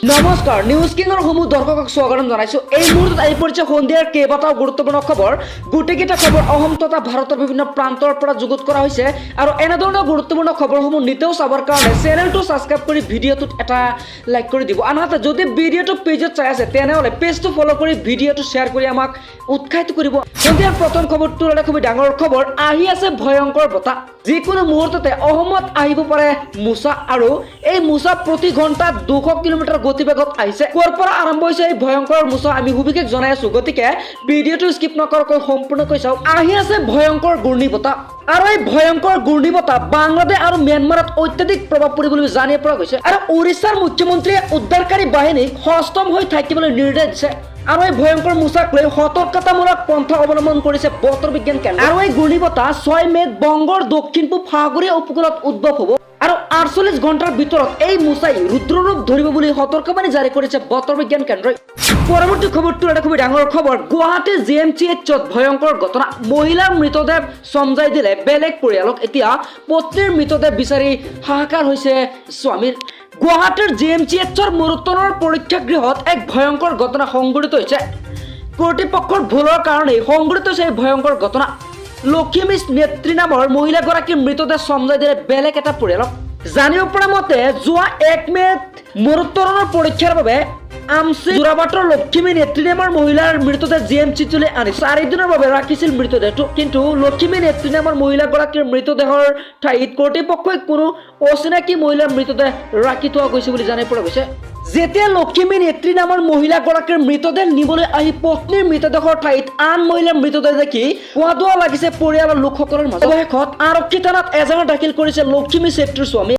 নমস্কাৰ নিউজ কিঙৰ সমূহ দৰ্শকক স্বাগতম জনাইছো। এই মুহূৰ্তত আহি পৰিছে সন্ধিয়াৰ কেইবাটাও গুৰুত্বপূৰ্ণ খবৰ। গোটেইকেইটা খবৰ অসম তথা ভাৰতৰ বিভিন্ন প্ৰান্তৰ পৰা যুগুত কৰা হৈছে আৰু এনেধৰণৰ গুৰুত্বপূৰ্ণ খবৰসমূহ নিতেও চাবৰ কাৰণে চেনেলটো ছাবস্ক্ৰাইব কৰি ভিডিঅ'টোত এটা লাইক কৰি দিব। আনহাতে যদি ভিডিঅ'টো পেজত চাই আছে তেনেহ'লে পেজটো ফ'ল' কৰি ভিডিঅ'টো শ্বেয়াৰ কৰি আমাক উৎসাহিত কৰিব। সন্ধিয়াৰ প্ৰথম খবৰটো এটা খুব ডাঙৰ খবৰ। আহি আছে ভয়ংকৰ বতাহ। যিকোনো মুহূৰ্ততে অসমত আহিব পাৰে মোচা আৰু এই মোচা প্ৰতি ঘণ্টাত 200 কিলোমিটাৰ গতিবেগত আহিছে। ক'ৰ পৰা আৰম্ভ হৈছে এই ভয়ংকৰ মোচা আমি সবিশেষ জনাই আছো, গতিকে ভিডিঅ'টো স্কিপ নকৰাকৈ সম্পূৰ্ণকৈ চাওক। আহি আছে ভয়ংকৰ ঘূৰ্ণী বতাহ আৰু এই ভয়ংকৰ ঘূৰ্ণী বতাহ বাংলাদেশ আৰু ম্যানমাৰত অত্যাধিক প্ৰভাৱ পৰিব বুলি জানিব পৰা গৈছে আৰু উৰিষ্যাৰ মুখ্যমন্ত্ৰীয়ে উদ্ধাৰকাৰী বাহিনীক সষ্টম হৈ থাকিবলৈ নিৰ্দেশ দিছে আৰু এই ভয়ংকৰ মোচাক লৈ সতৰ্কতামূলক পন্থা অৱলম্বন কৰিছে বতৰ বিজ্ঞান কেন্দ্ৰ। আৰু এই ঘূৰ্ণী বতাহ 6 মে'ত বংগৰ দক্ষিণ পূব সাগৰীয় উপকূলত উদ্ভৱ হ'ব আৰু 48 ঘণ্টাৰ ভিতৰত এই মোচাই ৰুদ্ৰৰূপ ধৰিব বুলি সতৰ্কবাণী জাৰি কৰিছে বতৰ বিজ্ঞান কেন্দ্ৰই। পৰৱৰ্তী খবৰটো এটা খুব ডাঙৰ খবৰ। গুৱাহাটীৰ GMCHত ভয়ংকৰ ঘটনা। মহিলাৰ মৃতদেহ চমজাই দিলে বেলেগ পৰিয়ালক। এতিয়া পত্নীৰ মৃতদেহ বিচাৰি হাহাকাৰ হৈছে স্বামীৰ। গুৱাহাটীৰ GMCHৰ মৰুতনৰ পৰীক্ষাগৃহত এক ভয়ংকৰ ঘটনা সংঘটিত হৈছে। কৰ্তৃপক্ষৰ ভুলৰ কাৰণেই সংঘটিত হৈছে এই ভয়ংকৰ ঘটনা। লক্ষীমী নেত্ৰী নামৰ মহিলাগৰাকীৰ মৃতদেহ চমজাই দিলে বেলেগ এটা পৰিয়ালক। জানিব পৰা মতে যোৱা 1 মে'ত মৰুতৰণৰ পৰীক্ষাৰ বাবে আমচি যোৰাবাটৰ লক্ষীমী নেত্ৰী নামৰ মহিলাৰ মৃতদেহ GMCলৈ আনি 4 দিনৰ বাবে ৰাখিছিল মৃতদেহটো। কিন্তু লক্ষীমী নেত্ৰী নামৰ মহিলাগৰাকীৰ মৃতদেহৰ ঠাইত কৰ্তৃপক্ষই কোনো অচিনাকি মহিলাৰ মৃতদেহ ৰাখি থোৱা গৈছে বুলি জানিব পৰা গৈছে। যেতিয়া লক্ষীমী নেত্ৰী নামৰ মহিলাগৰাকীৰ মৃতদেহ নিবলৈ আহি পত্নীৰ মৃতদেহৰ ঠাইত আন মহিলাৰ মৃতদেহ দেখি কোৱা লাগিছে পৰিয়ালৰ লোকসকলৰ মাজত। অৱশেষত আৰক্ষী থানাত এজাহাৰ দাখিল কৰিছে লক্ষীমী চেত্ৰীৰ স্বামী।